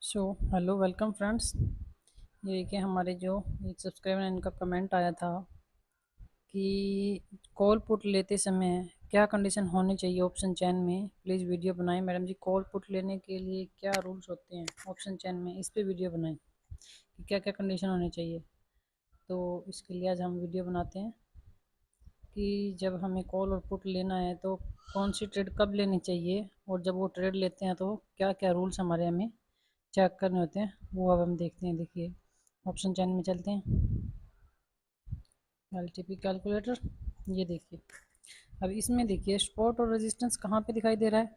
Hello welcome friends. ये देखिए हमारे जो एक सब्सक्राइबर ने इनका कमेंट आया था कि कॉल पुट लेते समय क्या कंडीशन होनी चाहिए ऑप्शन चेन में, प्लीज़ वीडियो बनाएं मैडम जी। कॉल पुट लेने के लिए क्या रूल्स होते हैं ऑप्शन चेन में, इस पे वीडियो बनाएं कि क्या क्या कंडीशन होनी चाहिए। तो इसके लिए आज हम वीडियो बनाते हैं कि जब हमें कॉल और पुट लेना है तो कौन सी ट्रेड कब लेनी चाहिए, और जब वो ट्रेड लेते हैं तो क्या क्या रूल्स हमारे हमें चेक करने होते हैं, वो अब हम देखते हैं। देखिए ऑप्शन चैन में चलते हैं, एलटीपी कैलकुलेटर। ये देखिए अब इसमें देखिए सपोर्ट और रेजिस्टेंस कहाँ पे दिखाई दे रहा है।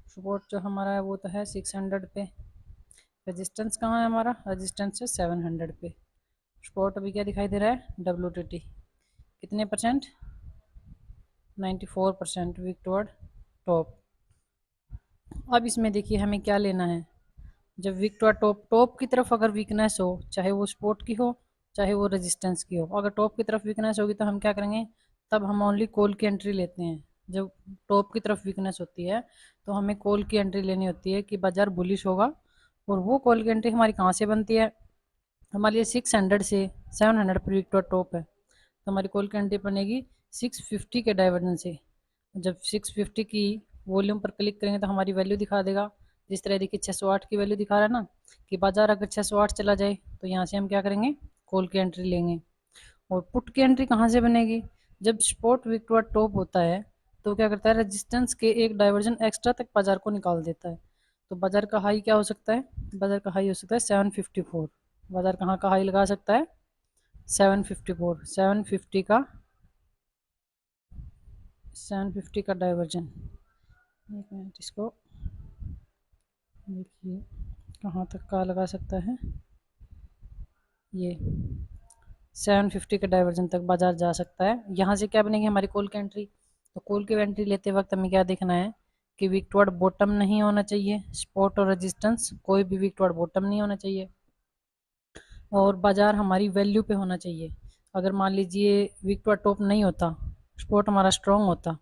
सपोर्ट जो हमारा है वो तो है 600 पे, रेजिस्टेंस कहाँ है हमारा, रेजिस्टेंस है 700 पे। सपोर्ट अभी क्या दिखाई दे रहा है, डब्ल्यू कितने परसेंट, 94% वीक टुवर्ड टॉप। अब इसमें देखिए हमें क्या लेना है, जब वीक टू टॉप की तरफ अगर वीकनेस हो, चाहे वो सपोर्ट की हो चाहे वो रेजिस्टेंस की हो, अगर टॉप की तरफ वीकनेस होगी तो हम क्या करेंगे, तब हम ओनली कॉल की एंट्री लेते हैं। जब टॉप की तरफ वीकनेस होती है तो हमें कॉल की एंट्री लेनी होती है कि बाजार बुलिश होगा। और वो कॉल की एंट्री हमारी कहाँ से बनती है, हमारे लिए 600 से 700 पर वीक टॉप है, तो हमारी कॉल की एंट्री बनेगी 650 के डाइवर्जन से। जब 650 की वॉल्यूम पर क्लिक करेंगे तो हमारी वैल्यू दिखा देगा, जिस तरह देखिए 608 की वैल्यू दिखा रहा है ना, कि बाजार अगर 608 चला जाए तो यहाँ से हम क्या करेंगे, कॉल की एंट्री लेंगे। और पुट की एंट्री कहाँ से बनेगी, जब स्पॉट विक्टोर टॉप होता है तो क्या करता है, रेजिस्टेंस के एक डाइवर्जन एक्स्ट्रा तक बाजार को निकाल देता है। तो बाजार का हाई क्या हो सकता है, बाजार का हाई हो सकता है 754। बाजार कहाँ का हाई लगा सकता है, 754, 750 का डाइवर्जन। एक मिनट, इसको देखिए कहाँ तक का लगा सकता है, ये 750 के डाइवर्जन तक बाजार जा सकता है। यहाँ से क्या बनेगी हमारी कॉल की एंट्री, तो कॉल की एंट्री लेते वक्त हमें क्या देखना है कि वीक टुवर्ड बॉटम नहीं होना चाहिए, सपोर्ट और रेजिस्टेंस कोई भी वीक टुवर्ड बॉटम नहीं होना चाहिए, और बाजार हमारी वैल्यू पे होना चाहिए। अगर मान लीजिए वीक टुवर्ड टॉप नहीं होता, सपोर्ट हमारा स्ट्रॉन्ग होता,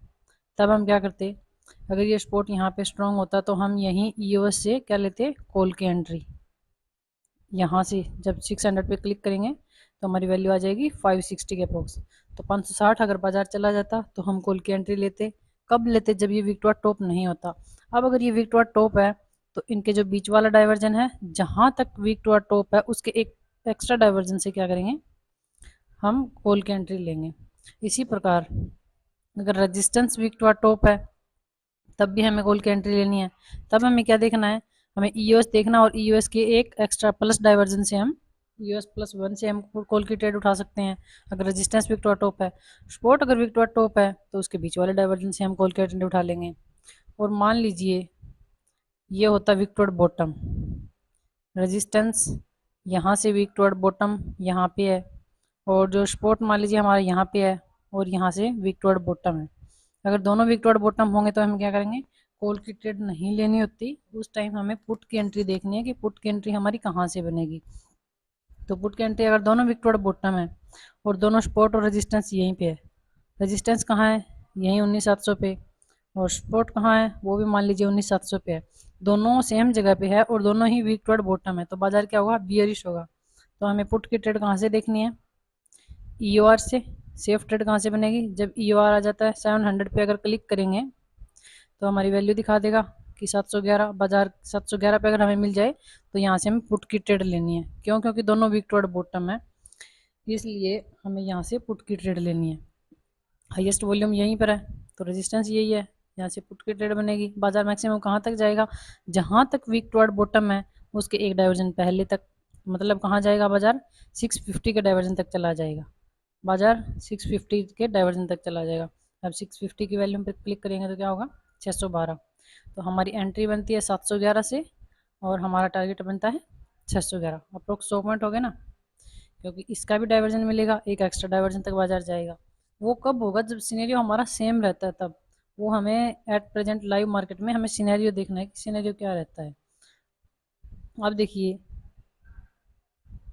तब हम क्या करते, अगर ये सपोर्ट यहाँ पे स्ट्रॉन्ग होता तो हम यहीं ईओएस से क्या लेते, कॉल की एंट्री। यहाँ से जब 600 पे क्लिक करेंगे तो हमारी वैल्यू आ जाएगी 560 के अप्रोक्स। तो 560 अगर बाजार चला जाता तो हम कॉल की एंट्री लेते, कब लेते, जब ये विक्टोर टॉप नहीं होता। अब अगर ये विक्टोर टॉप है तो इनके जो बीच वाला डाइवर्जन है, जहाँ तक विक्टोर टॉप है उसके एक एक्स्ट्रा डाइवर्जन से क्या करेंगे, हम कॉल की एंट्री लेंगे। इसी प्रकार अगर रजिस्टेंस विक्टोर टॉप है तब भी हमें कॉल की एंट्री लेनी है। तब हमें क्या देखना है, हमें ईओएस देखना, और ईओएस के एक एक्स्ट्रा प्लस डाइवर्जन से हम ईओएस +1 से हम कॉल की ट्रेड उठा सकते हैं अगर रेजिस्टेंस विक्टोर टॉप है। सपोर्ट अगर विक्टोर टॉप है तो उसके बीच वाले डाइवर्जन से हम कॉल की ट्रेड उठा लेंगे। और मान लीजिए ये होता विक्टोर बॉटम, रेजिस्टेंस यहाँ से विक्टोर बॉटम यहाँ पे है, और जो सपोर्ट मान लीजिए हमारा यहाँ पे है और यहाँ से विक्टोर बॉटम है। अगर दोनों विक्टोर बॉटम होंगे तो हम क्या करेंगे, कॉल की ट्रेड नहीं लेनी होती, उस टाइम हमें पुट की एंट्री देखनी है कि पुट की एंट्री हमारी कहाँ से बनेगी। तो पुट की एंट्री अगर दोनों विक्टोर बॉटम है और दोनों सपोर्ट और रेजिस्टेंस यहीं पे है, रेजिस्टेंस कहाँ है, यहीं 19700 पे, और सपोर्ट कहाँ है, वो भी मान लीजिए 19700 पे है, दोनों सेम जगह पे है और दोनों ही विक्टोर बॉटम है, तो बाजार क्या होगा, बियरिश होगा। तो हमें पुट की ट्रेड कहाँ से देखनी है, ईओआर से। सेफ ट्रेड कहाँ से बनेगी, जब ईओआर आ जाता है 700 पे अगर क्लिक करेंगे तो हमारी वैल्यू दिखा देगा कि 711, बाजार 711 पे अगर हमें मिल जाए तो यहाँ से हमें पुट की ट्रेड लेनी है। क्यों, क्योंकि दोनों वीक टुवर्ड बॉटम है, इसलिए हमें यहाँ से पुट की ट्रेड लेनी है। हाईएस्ट वॉल्यूम यहीं पर है तो रेजिस्टेंस यही है, यहाँ से पुट की ट्रेड बनेगी। बाजार मैक्सिमम कहाँ तक जाएगा, जहाँ तक वीक टुवर्ड बॉटम है उसके एक डाइवर्जन पहले तक, मतलब कहाँ जाएगा बाजार, 650 के डाइवर्जन तक चला जाएगा। बाजार 650 के डाइवर्जन तक चला जाएगा। अब 650 की वैल्यू पर क्लिक करेंगे तो क्या होगा, 612। तो हमारी एंट्री बनती है 711 से और हमारा टारगेट बनता है 611, अप्रोक्स 100 पॉइंट हो गए ना, क्योंकि इसका भी डाइवर्जन मिलेगा, एक एक्स्ट्रा डाइवर्जन तक बाजार जाएगा। वो कब होगा, जब सिनेरियो हमारा सेम रहता है तब। वो हमें एट प्रेजेंट लाइव मार्केट में हमें सिनेरियो देखना है कि सिनेरियो क्या रहता है। अब देखिए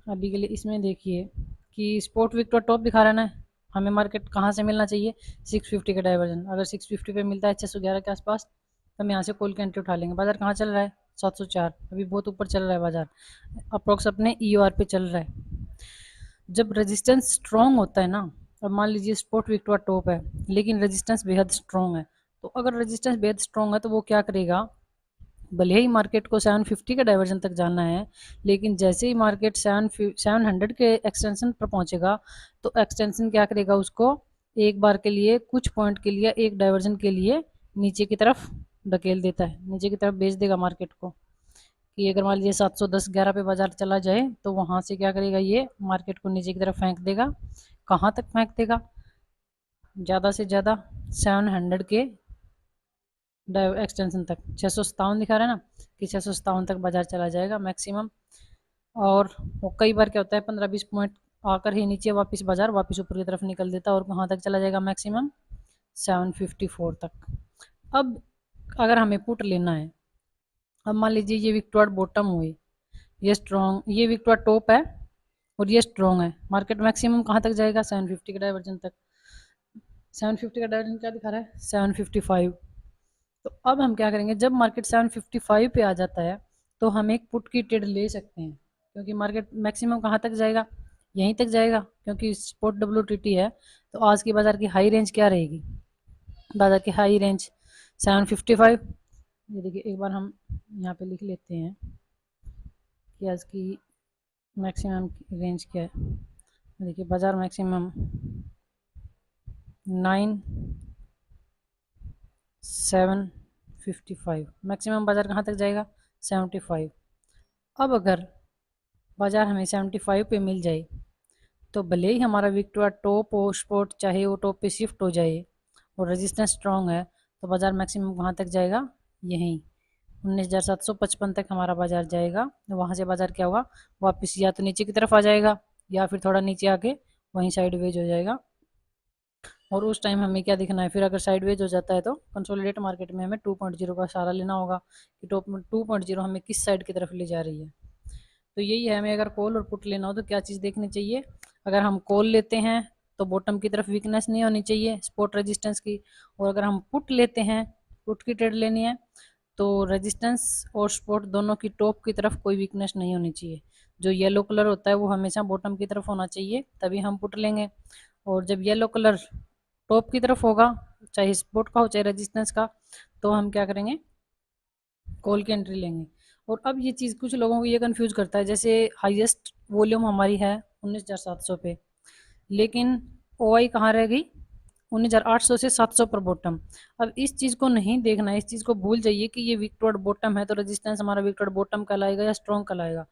अभी के लिए इसमें देखिए कि स्पोर्ट विक्टर टॉप दिखा रहा है ना, हमें मार्केट कहाँ से मिलना चाहिए, 650 का डाइवर्जन। अगर 650 पे मिलता है 611 के आसपास तो हम यहाँ से कॉल की एंट्री उठा लेंगे। बाजार कहाँ चल रहा है, 704, अभी बहुत ऊपर चल रहा है बाजार, अप्रोक्स अपने EOR पे चल रहा है। जब रेजिस्टेंस स्ट्रॉन्ग होता है ना, अब मान लीजिए स्पॉट विक्टोर टॉप है लेकिन रेजिस्टेंस बेहद स्ट्रॉन्ग है, तो अगर रेजिस्टेंस बेहद स्ट्रॉन्ग है तो वो क्या करेगा, भले ही मार्केट को 750 के डाइवर्जन तक जाना है, लेकिन जैसे ही मार्केट 700 के एक्सटेंशन पर पहुंचेगा तो एक्सटेंशन क्या करेगा, उसको एक बार के लिए कुछ पॉइंट के लिए एक डाइवर्जन के लिए नीचे की तरफ धकेल देता है, नीचे की तरफ भेज देगा मार्केट को। कि अगर मान लीजिए 710-11 पे बाजार चला जाए तो वहां से क्या करेगा, ये मार्केट को नीचे की तरफ फेंक देगा। कहाँ तक फेंक देगा, ज़्यादा से ज़्यादा 700 के एक्सटेंशन तक, 657 दिखा रहा है ना, कि 657 तक बाजार चला जाएगा मैक्सिमम। और वो कई बार क्या होता है 15-20 पॉइंट आकर ही नीचे वापस बाजार वापस ऊपर की तरफ निकल देता है, और कहाँ तक चला जाएगा, मैक्सिमम 754 तक। अब अगर हमें पुट लेना है, अब मान लीजिए ये विक्टोर बॉटम हुई, ये स्ट्रॉन्ग, ये विक्टोर टॉप है और ये स्ट्रॉन्ग है, मार्केट मैक्सिमम कहाँ तक जाएगा, 750 के डाइवर्जन तक। 750 का डाइवर्जन क्या दिखा रहा है, 755। तो अब हम क्या करेंगे, जब मार्केट 755 पे आ जाता है तो हम एक पुट की ट्रेड ले सकते हैं, क्योंकि मार्केट मैक्सिमम कहाँ तक जाएगा, यहीं तक जाएगा, क्योंकि स्पॉट WTT है। तो आज की बाजार की हाई रेंज क्या रहेगी, बाजार की हाई रेंज 755। ये देखिए एक बार हम यहाँ पे लिख लेते हैं कि आज की मैक्सिमम रेंज क्या है। देखिए बाजार मैक्सिमम 9755, मैक्सिमम बाजार कहाँ तक जाएगा, 75। अब अगर बाजार हमें 75 पे मिल जाए तो भले ही हमारा विक्टोरिया टॉप हो स्पॉट, चाहे वो टॉप पे शिफ्ट हो जाए और रेजिस्टेंस स्ट्रॉन्ग है, तो बाजार मैक्सिमम कहाँ तक जाएगा, यहीं 19,755 तक हमारा बाजार जाएगा। वहाँ से बाजार क्या होगा, वापस या तो नीचे की तरफ आ जाएगा या फिर थोड़ा नीचे आके वहीं साइडवेज हो जाएगा। और उस टाइम हमें क्या देखना है, फिर अगर साइडवेज हो जाता है तो कंसोलिडेट मार्केट में हमें 2.0 का सहारा लेना होगा कि टॉप 2.0 हमें किस साइड की तरफ ले जा रही है। तो यही है, हमें अगर कॉल और पुट लेना हो तो क्या चीज़ देखनी चाहिए। अगर हम कॉल लेते हैं तो बॉटम की तरफ वीकनेस नहीं होनी चाहिए स्पॉट रेजिस्टेंस की, और अगर हम पुट लेते हैं, पुट की ट्रेड लेनी है, तो रेजिस्टेंस और सपोर्ट दोनों की टॉप की तरफ कोई वीकनेस नहीं होनी चाहिए। जो येलो कलर होता है वो हमेशा बॉटम की तरफ होना चाहिए, तभी हम पुट लेंगे। और जब येलो कलर टॉप की तरफ होगा, चाहे सपोर्ट का हो चाहे रेजिस्टेंस का, तो हम क्या करेंगे, कॉल की एंट्री लेंगे। और अब ये चीज़ कुछ लोगों को ये कंफ्यूज करता है, जैसे हाईएस्ट वॉल्यूम हमारी है 19,700 पे, लेकिन OI कहाँ रह गई, 19,800 से 700 पर बॉटम। अब इस चीज़ को नहीं देखना है, इस चीज़ को भूल जाइए कि ये विक्टोर बॉटम है तो रेजिस्टेंस हमारा विक्टोर बॉटम कहलाएगा या स्ट्रॉन्ग कहलाएगा।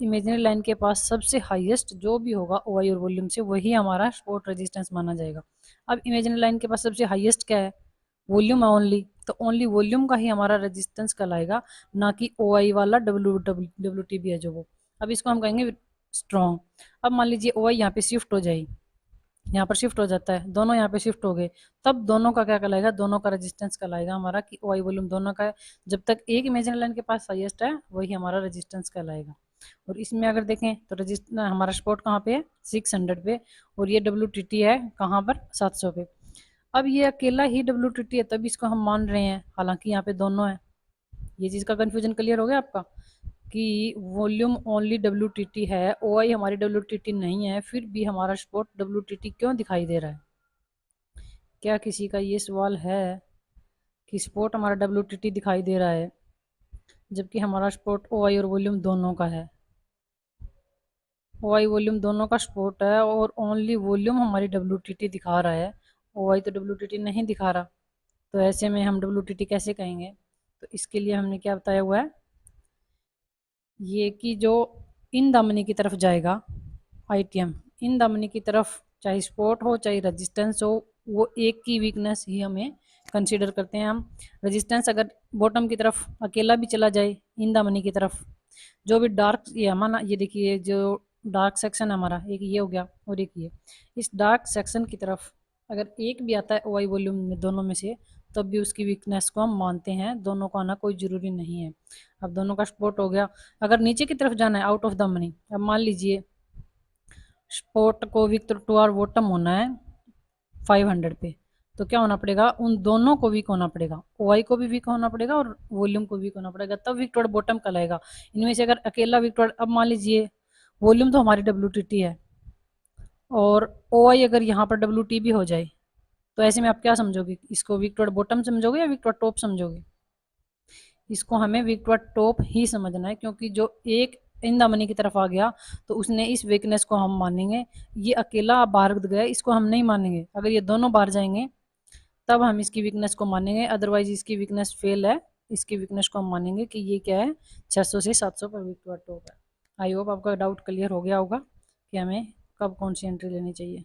इमेजिनरी लाइन के पास सबसे हाईएस्ट जो भी होगा OI और वॉल्यूम से, वही हमारा सपोर्ट रेजिस्टेंस माना जाएगा। अब इमेजिनरी लाइन के पास सबसे हाईएस्ट क्या है, वॉल्यूम है ओनली, तो ओनली वॉल्यूम का ही हमारा रेजिस्टेंस कहलाएगा, ना कि OI वाला WTB है जो वो। अब इसको हम कहेंगे स्ट्रॉन्ग। अब मान लीजिए OI यहाँ पे शिफ्ट हो जाए, यहाँ पर शिफ्ट हो जाता है, दोनों यहाँ पे शिफ्ट हो गए, तब दोनों का क्या कहलाएगा, दोनों का रेजिस्टेंस कहलाएगा हमारा कि OI वॉल्यूम दोनों का है। जब तक एक इमेजिनरी लाइन के पास हाईएस्ट है वही हमारा रेजिस्टेंस कहलाएगा। और इसमें अगर देखें तो रजिस्टर हमारा स्पॉट कहाँ पे है, 600 पे, और ये WTT है कहाँ पर, 700 पे। अब ये अकेला ही WTT है तभी इसको हम मान रहे हैं, हालांकि यहाँ पे दोनों है। ये चीज़ का कन्फ्यूजन क्लियर हो गया आपका, कि वॉल्यूम ओनली WTT है, OI हमारी WTT नहीं है, फिर भी हमारा स्पॉट WTT क्यों दिखाई दे रहा है। क्या किसी का ये सवाल है कि स्पॉट हमारा WTT दिखाई दे रहा है जबकि हमारा स्पॉट OI और वॉल्यूम दोनों का है। OI वॉल्यूम दोनों का स्पॉट है और ओनली वॉल्यूम हमारी WTT दिखा रहा है, OI तो WTT नहीं दिखा रहा। तो ऐसे में हम WTT कैसे कहेंगे, तो इसके लिए हमने क्या बताया हुआ है, ये कि जो इन द मनी की तरफ जाएगा ITM, इन द मनी की तरफ चाहे सपोर्ट हो चाहे रेजिस्टेंस हो, वो एक की वीकनेस ही हमें कंसीडर करते हैं हम। रेजिस्टेंस अगर बॉटम की तरफ अकेला भी चला जाए इन द मनी की तरफ, जो भी डार्क, ये हमारा ये देखिए जो डार्क सेक्शन है हमारा, एक ये हो गया और एक ये, इस डार्क सेक्शन की तरफ अगर एक भी आता है OI वॉल्यूम में दोनों में से, तब भी उसकी वीकनेस को हम मानते हैं, दोनों को आना कोई ज़रूरी नहीं है। अब दोनों का सपोर्ट हो गया। अगर नीचे की तरफ जाना है आउट ऑफ द मनी, अब मान लीजिए स्पोर्ट को विक्टर टू आर बॉटम होना है 500 पे, तो क्या होना पड़ेगा, उन दोनों को वीक होना पड़ेगा, ओ आई को भी वीक होना पड़ेगा और वॉल्यूम को वीक होना पड़ेगा, तब वीक टॉवर्ड बॉटम कहलाएगा। इनमें से अगर अकेला वीक टॉवर्ड, अब मान लीजिए वॉल्यूम तो हमारी डब्ल्यू टी टी है और ओ आई अगर यहाँ पर डब्ल्यू टी भी हो जाए, तो ऐसे में आप क्या समझोगे, इसको वीक टॉवर्ड बॉटम समझोगे या वीक टॉवर्ड टॉप समझोगे? इसको हमें वीक टॉवर्ड टॉप ही समझना है, क्योंकि जो एक इन द मनी की तरफ आ गया तो उसने इस वीकनेस को हम मानेंगे, ये अकेला बाहर गया इसको हम नहीं मानेंगे, अगर ये दोनों बाहर जाएंगे तब हम इसकी वीकनेस को मानेंगे, अदरवाइज इसकी वीकनेस फेल है, इसकी वीकनेस को हम मानेंगे कि ये क्या है, 600 से 700 पर वीक टॉवर्ड टॉप है। आई होप आपका डाउट क्लियर हो गया होगा कि हमें कब कौन सी एंट्री लेनी चाहिए।